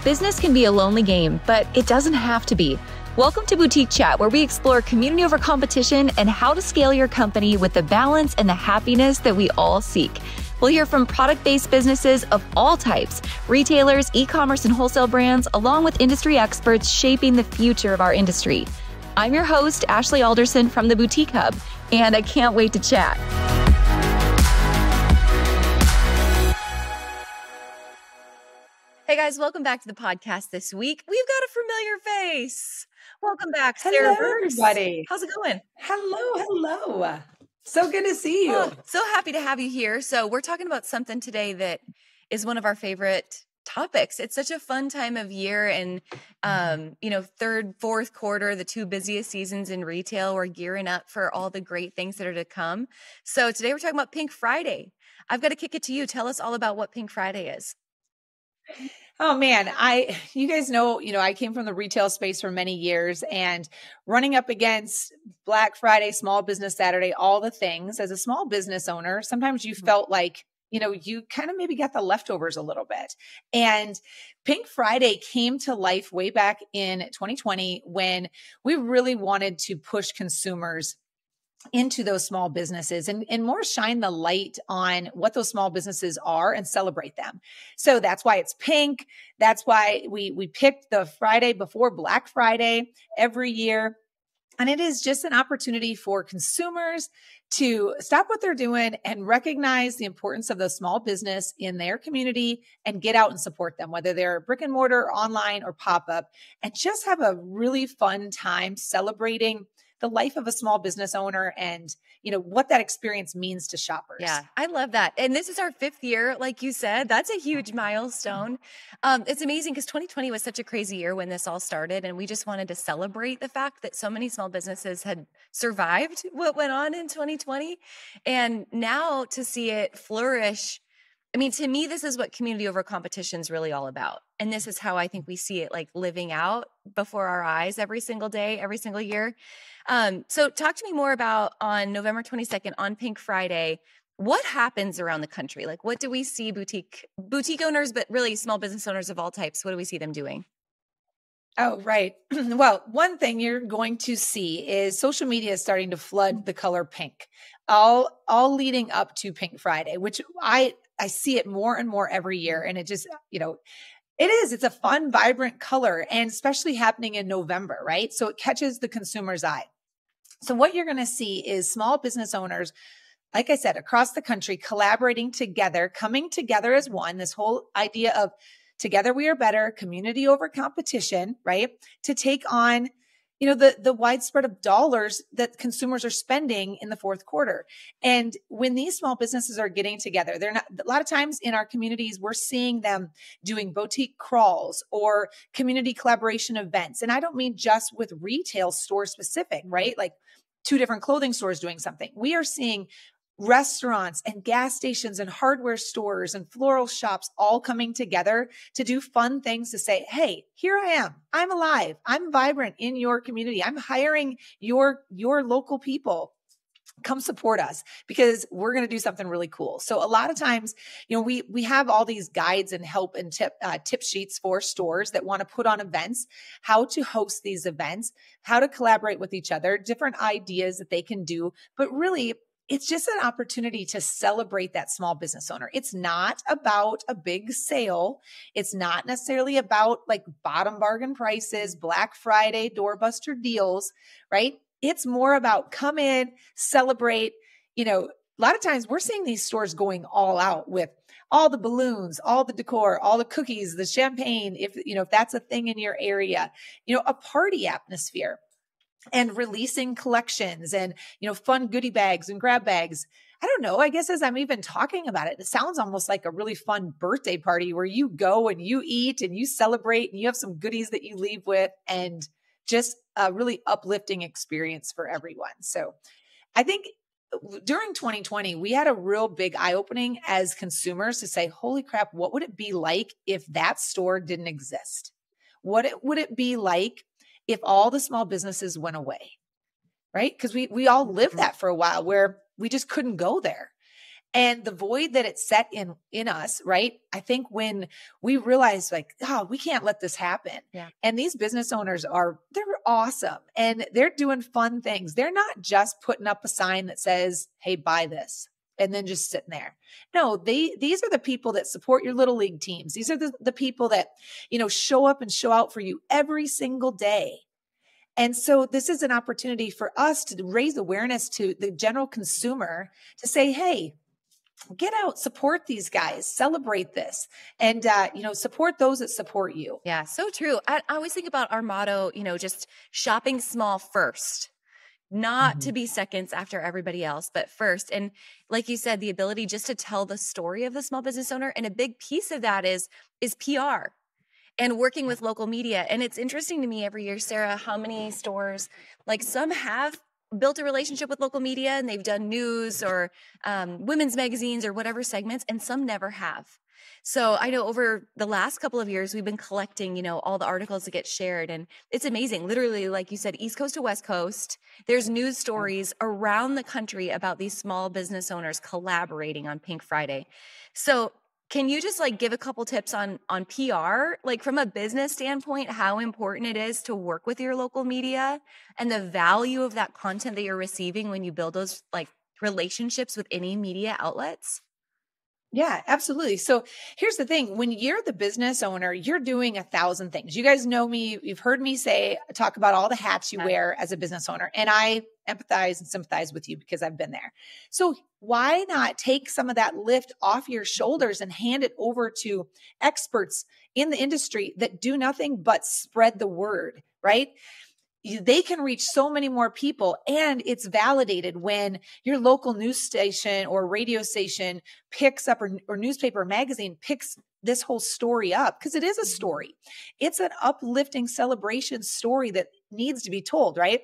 Business can be a lonely game, but it doesn't have to be. Welcome to Boutique Chat, where we explore community over competition and how to scale your company with the balance and the happiness that we all seek. We'll hear from product-based businesses of all types, retailers, e-commerce and wholesale brands, along with industry experts shaping the future of our industry. I'm your host, Ashley Alderson from the Boutique Hub, and I can't wait to chat. Hey guys, welcome back to the podcast this week. We've got a familiar face. Welcome back, Sarah Burks. Everybody. How's it going? Hello. So good to see you. Oh, so happy to have you here. So we're talking about something today that is one of our favorite topics. It's such a fun time of year, and third, fourth quarter, the two busiest seasons in retail. We're gearing up for all the great things that are to come. So today we're talking about Pink Friday. I've got to kick it to you. Tell us all about what Pink Friday is. Oh man, you guys know, I came from the retail space for many years, and running up against Black Friday, Small Business Saturday, all the things as a small business owner, sometimes you felt like, you kind of maybe got the leftovers a little bit. And Pink Friday came to life way back in 2020 when we really wanted to push consumers into those small businesses and more shine the light on what those small businesses are and celebrate them. So that's why it's pink. That's why we picked the Friday before Black Friday every year. And it is just an opportunity for consumers to stop what they're doing and recognize the importance of the small business in their community and get out and support them, whether they're brick and mortar, online, or pop-up, and just have a really fun time celebrating the life of a small business owner and, what that experience means to shoppers. Yeah, I love that. And this is our 5th year, like you said. That's a huge milestone. It's amazing because 2020 was such a crazy year when this all started. And we just wanted to celebrate the fact that so many small businesses had survived what went on in 2020. And now to see it flourish, to me, this is what community over competition is really all about. And this is how I think we see it like living out before our eyes every single day, every single year. So talk to me more about on November 22nd on Pink Friday, what happens around the country? Like, what do we see boutique owners, but really small business owners of all types? What do we see them doing? Oh, right. Well, one thing you're going to see is social media is starting to flood the color pink, all leading up to Pink Friday, which I see it more and more every year. And it just, it's a fun, vibrant color, and especially happening in November, right? So it catches the consumer's eye. So what you're going to see is small business owners, like I said, across the country, collaborating together, coming together as one, this whole idea of together we are better, community over competition, right? To take on, the widespread of dollars that consumers are spending in the fourth quarter. And when these small businesses are getting together, a lot of times in our communities, we're seeing them doing boutique crawls or community collaboration events. And I don't mean just with retail store specific, right? Like 2 different clothing stores doing something. We are seeing restaurants and gas stations and hardware stores and floral shops all coming together to do fun things to say, hey, here I am. I'm alive. I'm vibrant in your community. I'm hiring your local people. Come support us because we're going to do something really cool. So a lot of times, we have all these guides and help and tip sheets for stores that want to put on events, how to host these events, how to collaborate with each other, different ideas that they can do. But really, it's just an opportunity to celebrate that small business owner. It's not about a big sale. It's not necessarily about like bottom bargain prices, Black Friday, doorbuster deals, right? It's more about come in, celebrate. A lot of times we're seeing these stores going all out with all the balloons, all the decor, all the cookies, the champagne, if that's a thing in your area, a party atmosphere. And releasing collections and, fun goodie bags and grab bags. I don't know. I guess as I'm even talking about it, it sounds almost like a really fun birthday party where you go and you eat and you celebrate and you have some goodies that you leave with, and just a really uplifting experience for everyone. So I think during 2020, we had a real big eye-opening as consumers to say, holy crap, what would it be like if that store didn't exist? What would it be like if all the small businesses went away, right? Because we all lived that for a while where we just couldn't go there. And the void that it set in us, right? I think when we realized like, oh, we can't let this happen. Yeah. And these business owners they're awesome and they're doing fun things. They're not just putting up a sign that says, hey, buy this, and then just sitting there. No, these are the people that support your little league teams. These are the people that, show up and show out for you every single day. And so this is an opportunity for us to raise awareness to the general consumer to say, hey, get out, support these guys, celebrate this, and, support those that support you. Yeah, so true. I always think about our motto, just shopping small first, not to be seconds after everybody else, but first. And like you said, the ability just to tell the story of the small business owner. And a big piece of that is PR and working with local media. And it's interesting to me every year, Sarah, how many stores, like some have built a relationship with local media and they've done news or women's magazines or whatever segments, and some never have. So I know over the last couple of years, we've been collecting, all the articles that get shared, and it's amazing. Literally, like you said, East Coast to West Coast, there's news stories around the country about these small business owners collaborating on Pink Friday. So can you just give a couple tips on PR, like from a business standpoint, how important it is to work with your local media and the value of that content that you're receiving when you build those relationships with any media outlets? Yeah, absolutely. So here's the thing. When you're the business owner, you're doing 1,000 things. You guys know me. You've heard me talk about all the hats you wear as a business owner. And I empathize and sympathize with you because I've been there. So why not take some of that lift off your shoulders and hand it over to experts in the industry that do nothing but spread the word, right? They can reach so many more people, and it's validated when your local news station or radio station picks up or newspaper or magazine picks this whole story up, because it is a story. It's an uplifting celebration story that needs to be told, right?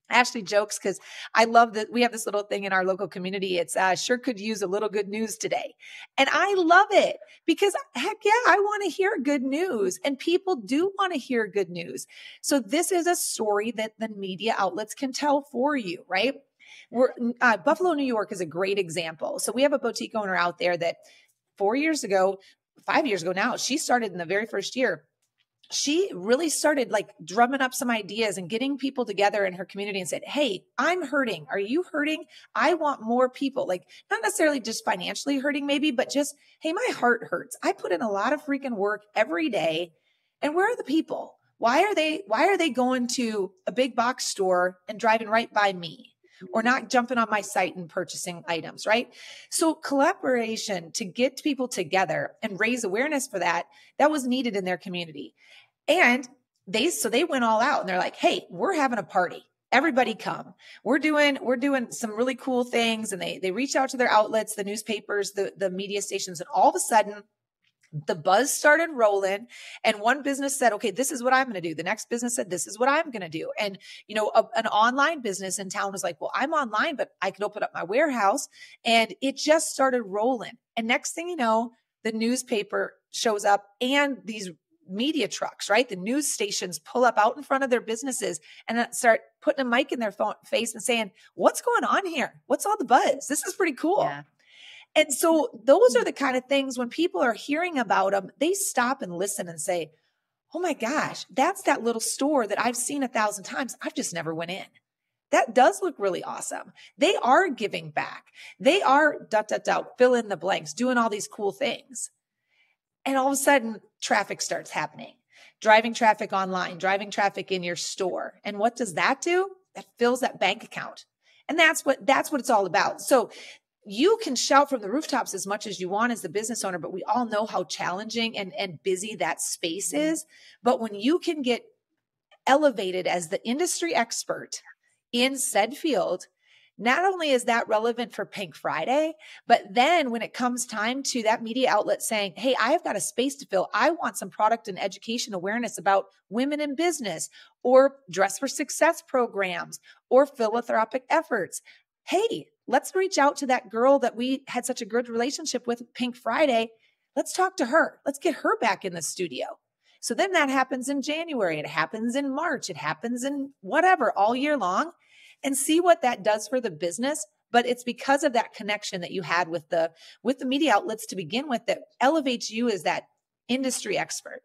Ashley jokes because I love that we have this little thing in our local community. It's sure could use a little good news today. And I love it because heck yeah, I want to hear good news, and people do want to hear good news. So this is a story that the media outlets can tell for you, right? Buffalo, New York is a great example. So we have a boutique owner out there that 5 years ago now, she started in the very first year. She really started drumming up some ideas and getting people together in her community and said, hey, I'm hurting. Are you hurting? I want more people, not necessarily just financially hurting maybe, but just, hey, my heart hurts. I put in a lot of freaking work every day. And where are the people? Why are they going to a big box store and driving right by me, or not jumping on my site and purchasing items, right? So collaboration to get people together and raise awareness for that was needed in their community. And they went all out and they're like, hey, we're having a party. Everybody come. We're doing some really cool things. And they reached out to their outlets, the newspapers, the media stations, and all of a sudden the buzz started rolling, and one business said, okay, this is what I'm going to do. The next business said, this is what I'm going to do. And, an online business in town was like, well, I'm online, but I could open up my warehouse. And it just started rolling. And next thing you know, the newspaper shows up and these media trucks, right? The news stations pull up out in front of their businesses and start putting a mic in their face and saying, what's going on here? What's all the buzz? This is pretty cool. Yeah. And so those are the kind of things when people are hearing about them, they stop and listen and say, oh my gosh, that's that little store that I've seen 1,000 times. I've just never went in. That does look really awesome. They are giving back. They are fill in the blanks, doing all these cool things. And all of a sudden traffic starts happening, driving traffic online, driving traffic in your store. And what does that do? That fills that bank account. And that's what it's all about. So you can shout from the rooftops as much as you want as the business owner, but we all know how challenging and busy that space is. But when you can get elevated as the industry expert in said field, not only is that relevant for Pink Friday, but then when it comes time to that media outlet saying, hey, I've got a space to fill. I want some product and education awareness about women in business or Dress for Success programs or philanthropic efforts. Hey, let's reach out to that girl that we had such a good relationship with Pink Friday. Let's talk to her. Let's get her back in the studio. So then that happens in January. It happens in March. It happens in whatever, all year long. And see what that does for the business, but it's because of that connection that you had with the media outlets to begin with that elevates you as that industry expert.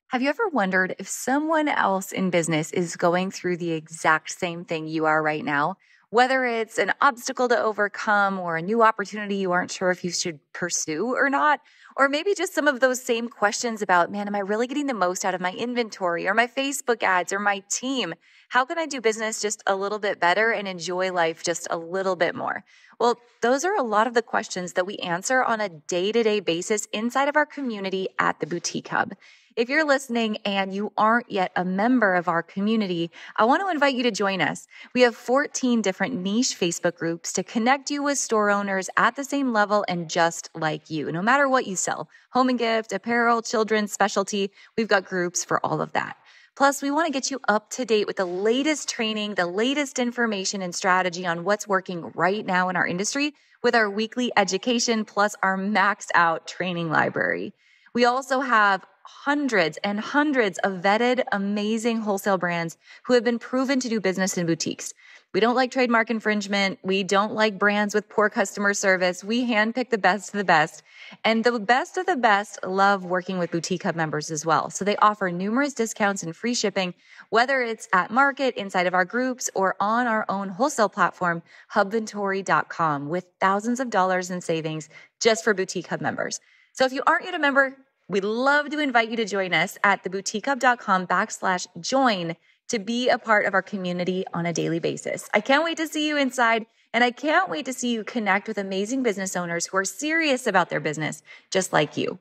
Have you ever wondered if someone else in business is going through the exact same thing you are right now? Whether it's an obstacle to overcome or a new opportunity you aren't sure if you should pursue or not, or maybe just some of those same questions about, man, am I really getting the most out of my inventory or my Facebook ads or my team? How can I do business just a little bit better and enjoy life just a little bit more? Well, those are a lot of the questions that we answer on a day-to-day basis inside of our community at the Boutique Hub. If you're listening and you aren't yet a member of our community, I want to invite you to join us. We have 14 different niche Facebook groups to connect you with store owners at the same level and just like you, no matter what you sell. Home and gift, apparel, children's specialty, we've got groups for all of that. Plus, we want to get you up to date with the latest training, the latest information and strategy on what's working right now in our industry with our weekly education plus our maxed out training library. We also have hundreds and hundreds of vetted, amazing wholesale brands who have been proven to do business in boutiques. We don't like trademark infringement. We don't like brands with poor customer service. We handpick the best of the best. And the best of the best love working with Boutique Hub members as well. So they offer numerous discounts and free shipping, whether it's at market, inside of our groups, or on our own wholesale platform, hubventory.com, with thousands of dollars in savings just for Boutique Hub members. So if you aren't yet a member, we'd love to invite you to join us at theboutiquehub.com/join to be a part of our community on a daily basis. I can't wait to see you inside, and I can't wait to see you connect with amazing business owners who are serious about their business, just like you.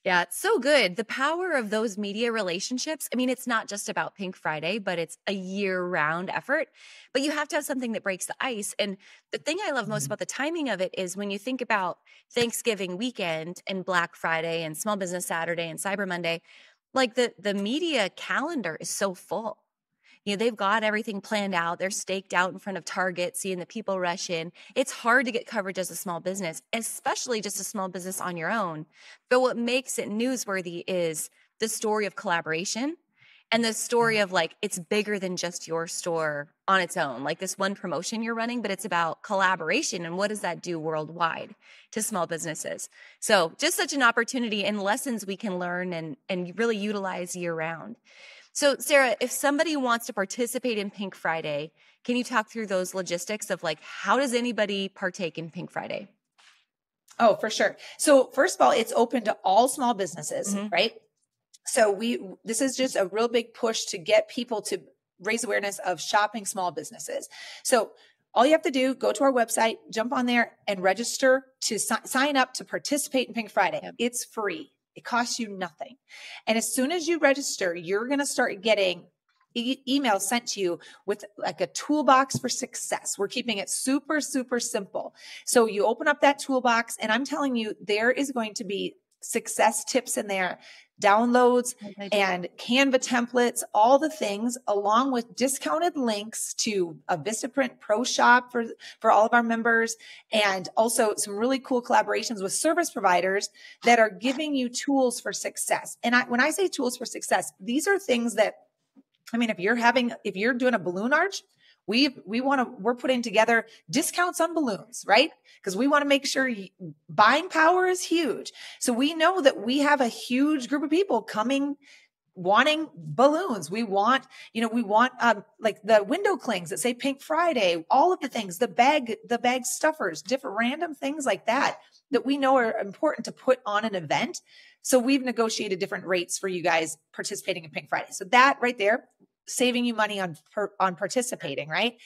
Yeah, it's so good. The power of those media relationships. I mean, it's not just about Pink Friday, but it's a year-round effort. But you have to have something that breaks the ice. And the thing I love most about the timing of it is when you think about Thanksgiving weekend and Black Friday and Small Business Saturday and Cyber Monday, like the media calendar is so full. They've got everything planned out. They're staked out in front of Target, seeing the people rush in. It's hard to get coverage as a small business, especially just a small business on your own. But what makes it newsworthy is the story of collaboration and the story of like, it's bigger than just your store on its own, like this one promotion you're running, but it's about collaboration. And what does that do worldwide to small businesses? So just such an opportunity and lessons we can learn and really utilize year round. So Sarah, if somebody wants to participate in Pink Friday, can you talk through those logistics of like, how does anybody partake in Pink Friday? Oh, for sure. So first of all, it's open to all small businesses, right? So this is just a real big push to get people to raise awareness of shopping small businesses. So all you have to do, go to our website, jump on there and register to sign up to participate in Pink Friday. Yep. It's free. It costs you nothing. And as soon as you register, you're going to start getting emails sent to you with like a toolbox for success. We're keeping it super, super simple. So you open up that toolbox and I'm telling you, there is going to be success tips in there, downloads and Canva templates, all the things, along with discounted links to a Vistaprint Pro Shop for all of our members, and also some really cool collaborations with service providers that are giving you tools for success. And when I say tools for success, these are things that, I mean, if you're doing a balloon arch, we're putting together discounts on balloons, right? Because we want to make sure buying power is huge. So we know that we have a huge group of people coming, wanting balloons. We want like the window clings that say Pink Friday, all of the things, the bag stuffers, different random things like that we know are important to put on an event. So we've negotiated different rates for you guys participating in Pink Friday. So that right there, saving you money on participating, right?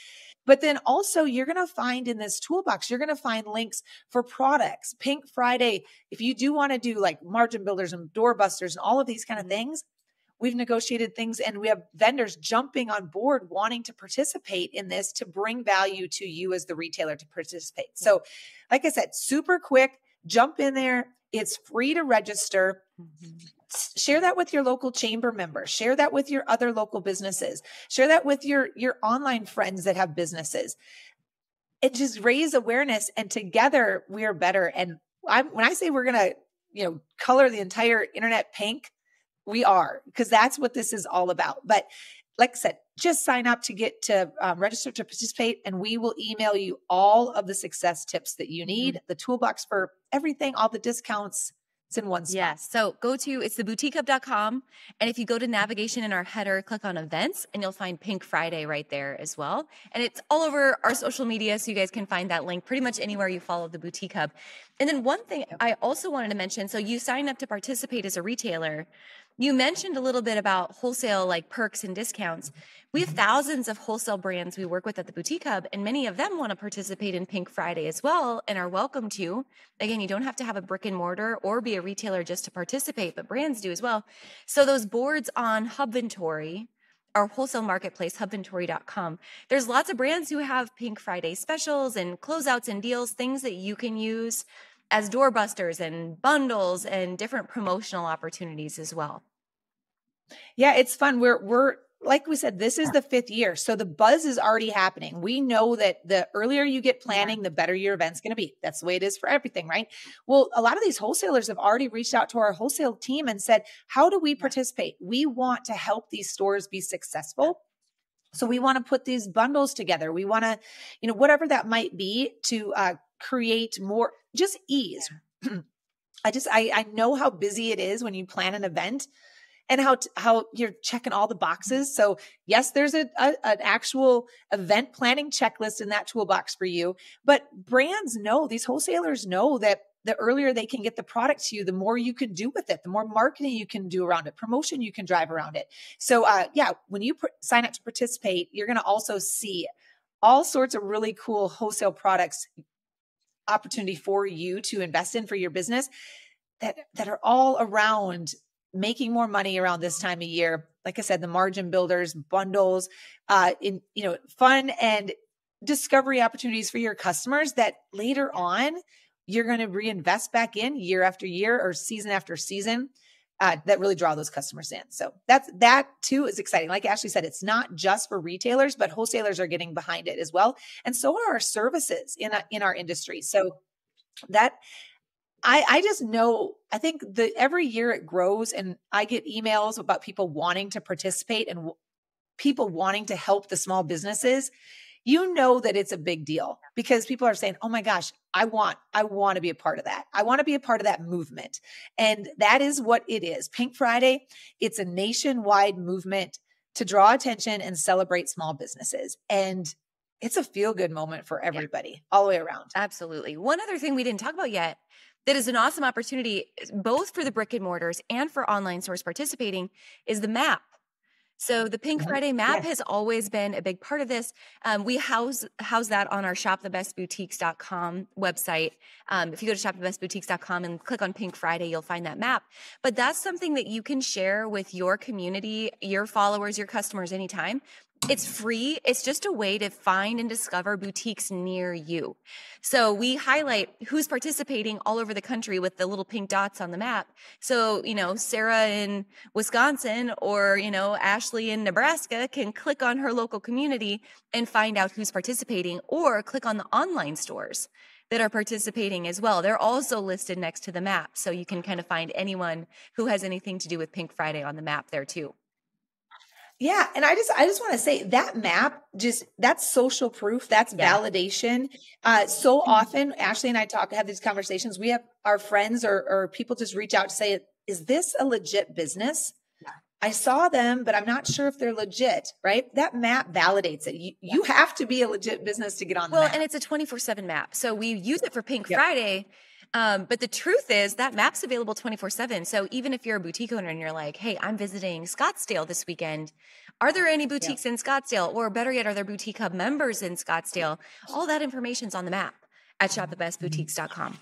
But then also you're going to find in this toolbox, you're going to find links for products. Pink Friday, if you do want to do like margin builders and doorbusters and all of these kind of things, we've negotiated things and we have vendors jumping on board wanting to participate in this to bring value to you as the retailer to participate. So like I said, super quick, jump in there. It's free to register. Share that with your local chamber members. Share that with your other local businesses. Share that with your online friends that have businesses. It just raise awareness, and together we are better. And when I say we're going to, color the entire internet pink, we are, because that's what this is all about. But like I said, just sign up to get to register to participate, and we will email you all of the success tips that you need, the toolbox for everything, all the discounts. It's in one spot. Yes. So it's theboutiquehub.com. And if you go to navigation in our header, click on events, and you'll find Pink Friday right there as well. And it's all over our social media, so you guys can find that link pretty much anywhere you follow the Boutique Hub. And then one thing I also wanted to mention, so you signed up to participate as a retailer. You mentioned a little bit about wholesale, like perks and discounts. We have thousands of wholesale brands we work with at the Boutique Hub, and many of them want to participate in Pink Friday as well and are welcome to. Again, you don't have to have a brick and mortar or be a retailer just to participate, but brands do as well. So those boards on Hubventory, our wholesale marketplace, hubventory.com, there's lots of brands who have Pink Friday specials and closeouts and deals, things that you can use as doorbusters and bundles and different promotional opportunities as well. Yeah, it's fun. We're like we said, this is the 5th year. So the buzz is already happening. We know that the earlier you get planning, the better your event's going to be. That's the way it is for everything, right? Well, a lot of these wholesalers have already reached out to our wholesale team and said, how do we participate? We want to help these stores be successful. So we want to put these bundles together. We want to, whatever that might be to create more just ease. I know how busy it is when you plan an event and how you're checking all the boxes. So yes, there's an actual event planning checklist in that toolbox for you, but brands know, these wholesalers know that the earlier they can get the product to you, the more you can do with it, the more marketing you can do around it, promotion you can drive around it. So when you sign up to participate, you're going to also see all sorts of really cool wholesale products opportunity for you to invest in for your business that are all around making more money around this time of year. Like I said, the margin builders, bundles, fun and discovery opportunities for your customers that later on you're going to reinvest back in year after year or season after season that really draw those customers in. So that too is exciting. Like Ashley said, it's not just for retailers, but wholesalers are getting behind it as well. And so are our services in our industry. So that I just know, I think every year it grows, and I get emails about people wanting to participate and people wanting to help the small businesses. You know that it's a big deal because people are saying, oh my gosh, I want to be a part of that. I want to be a part of that movement. And that is what it is. Pink Friday, it's a nationwide movement to draw attention and celebrate small businesses. And it's a feel-good moment for everybody all the way around. Absolutely. One other thing we didn't talk about yet that is an awesome opportunity, both for the brick and mortars and for online stores participating, is the map. So the Pink Friday map has always been a big part of this. We house that on our shopthebestboutiques.com website. If you go to shopthebestboutiques.com and click on Pink Friday, you'll find that map. But that's something that you can share with your community, your followers, your customers anytime. It's free. It's just a way to find and discover boutiques near you. So we highlight who's participating all over the country with the little pink dots on the map. So, Sarah in Wisconsin or, Ashley in Nebraska can click on her local community and find out who's participating, or click on the online stores that are participating as well. They're also listed next to the map. So you can kind of find anyone who has anything to do with Pink Friday on the map there too. Yeah. And I just want to say that map, that's social proof. That's validation. So often Ashley and I have these conversations. We have our friends or people just reach out to say, is this a legit business? Yeah. I saw them, but I'm not sure if they're legit, right? That map validates it. You have to be a legit business to get on the map. Well, and it's a 24/7 map. So we use it for Pink Friday. But the truth is that map's available 24/7. So even if you're a boutique owner and you're like, hey, I'm visiting Scottsdale this weekend, are there any boutiques in Scottsdale? Or better yet, are there Boutique Hub members in Scottsdale? All that information's on the map at shopthebestboutiques.com.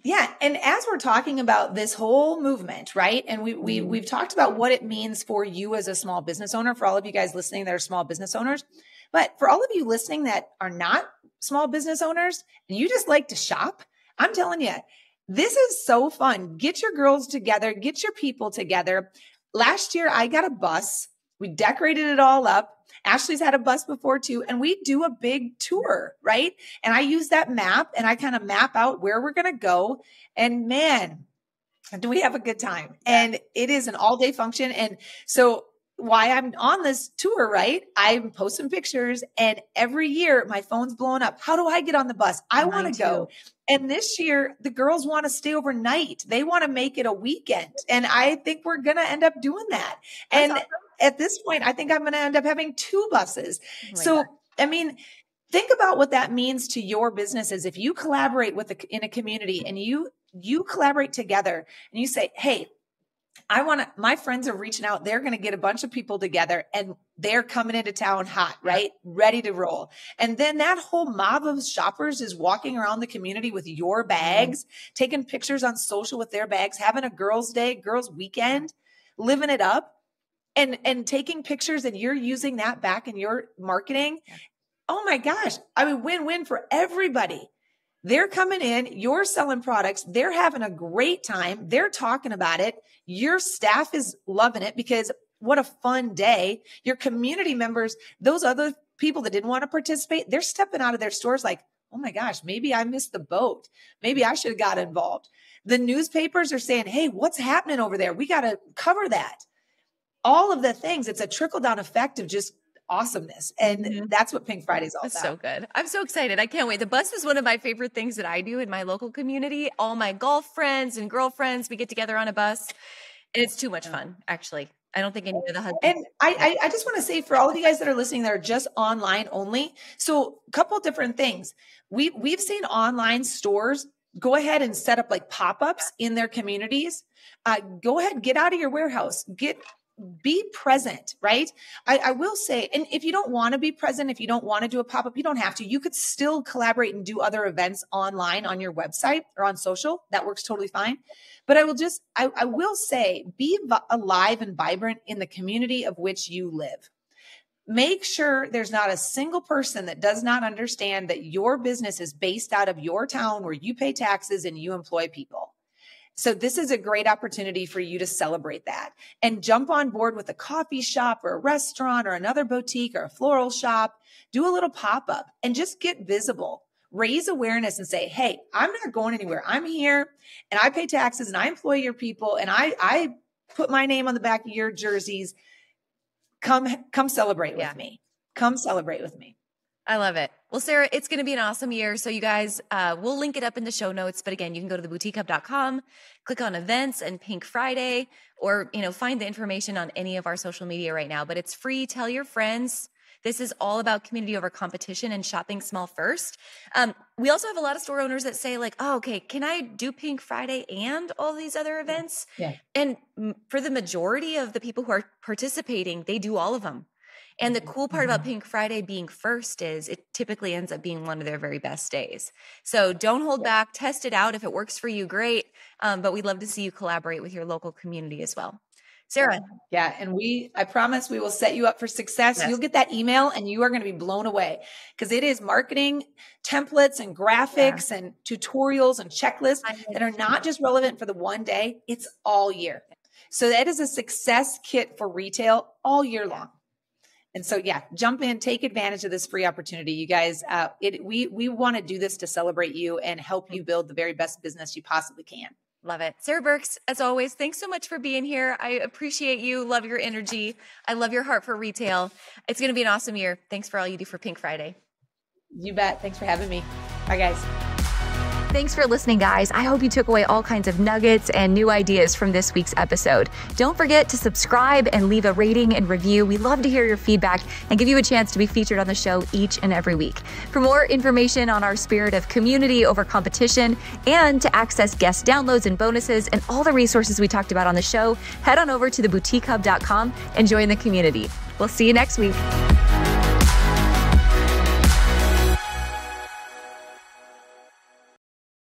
Yeah. And as we're talking about this whole movement, right? And we've talked about what it means for you as a small business owner, for all of you guys listening that are small business owners. But for all of you listening that are not small business owners and you just like to shop, I'm telling you, this is so fun. Get your girls together, get your people together. Last year, I got a bus. We decorated it all up. Ashley's had a bus before too. And we do a big tour, right? And I use that map and I kind of map out where we're going to go. And man, do we have a good time. And it is an all-day function. And so why I'm on this tour, right? I'm posting pictures and every year my phone's blowing up. How do I get on the bus? I want to go. And this year the girls want to stay overnight. They want to make it a weekend. And I think we're going to end up doing that. That's awesome. At this point, I think I'm going to end up having 2 buses. So, I mean, think about what that means to your businesses. If you collaborate in a community and you collaborate together and you say, hey, my friends are reaching out. They're going to get a bunch of people together and they're coming into town hot, right? Ready to roll. And then that whole mob of shoppers is walking around the community with your bags, taking pictures on social with their bags, having a girls' day, girls' weekend, living it up and taking pictures, and you're using that back in your marketing. Oh my gosh. I mean, win-win for everybody. They're coming in, you're selling products, they're having a great time, they're talking about it, your staff is loving it because what a fun day. Your community members, those other people that didn't want to participate, they're stepping out of their stores like, oh my gosh, maybe I missed the boat. Maybe I should have got involved. The newspapers are saying, hey, what's happening over there? We got to cover that. All of the things, it's a trickle-down effect of just awesomeness. And that's what Pink Friday is all about. That's so good. I'm so excited. I can't wait. The bus is one of my favorite things that I do in my local community. All my golf friends and girlfriends, we get together on a bus and it's too much fun. Actually, I don't think any of the husbands. And I just want to say for all of you guys that are listening that are just online only. So a couple different things. We've seen online stores go ahead and set up like pop-ups in their communities. Go ahead, get out of your warehouse, be present, right? I will say, and if you don't want to be present, if you don't want to do a pop-up, you don't have to. You could still collaborate and do other events online on your website or on social. That works totally fine. But I will say, be alive and vibrant in the community of which you live. Make sure there's not a single person that does not understand that your business is based out of your town where you pay taxes and you employ people. So this is a great opportunity for you to celebrate that and jump on board with a coffee shop or a restaurant or another boutique or a floral shop. Do a little pop-up and just get visible. Raise awareness and say, hey, I'm not going anywhere. I'm here and I pay taxes and I employ your people and I put my name on the back of your jerseys. Come celebrate with me. Come celebrate with me. I love it. Well, Sarah, it's going to be an awesome year. So you guys, we'll link it up in the show notes. But again, you can go to theboutiquehub.com, click on events and Pink Friday, or, find the information on any of our social media right now. But it's free. Tell your friends. This is all about community over competition and shopping small first. We also have a lot of store owners that say like, oh, okay, can I do Pink Friday and all these other events? Yeah. And for the majority of the people who are participating, they do all of them. And the cool part about Pink Friday being first is it typically ends up being one of their very best days. So don't hold back, test it out. If it works for you, great. But we'd love to see you collaborate with your local community as well. Sarah. Yeah. And I promise we will set you up for success. Yes. You'll get that email and you are going to be blown away because it is marketing templates and graphics and tutorials and checklists that are not just relevant for the one day. It's all year. So that is a success kit for retail all year long. And so, jump in, take advantage of this free opportunity. You guys, we want to do this to celebrate you and help you build the very best business you possibly can. Love it. Sarah Burks, as always, thanks so much for being here. I appreciate you. Love your energy. I love your heart for retail. It's going to be an awesome year. Thanks for all you do for Pink Friday. You bet. Thanks for having me. Bye, guys. Thanks for listening, guys. I hope you took away all kinds of nuggets and new ideas from this week's episode. Don't forget to subscribe and leave a rating and review. We love to hear your feedback and give you a chance to be featured on the show each and every week. For more information on our spirit of community over competition and to access guest downloads and bonuses and all the resources we talked about on the show, head on over to theboutiquehub.com and join the community. We'll see you next week.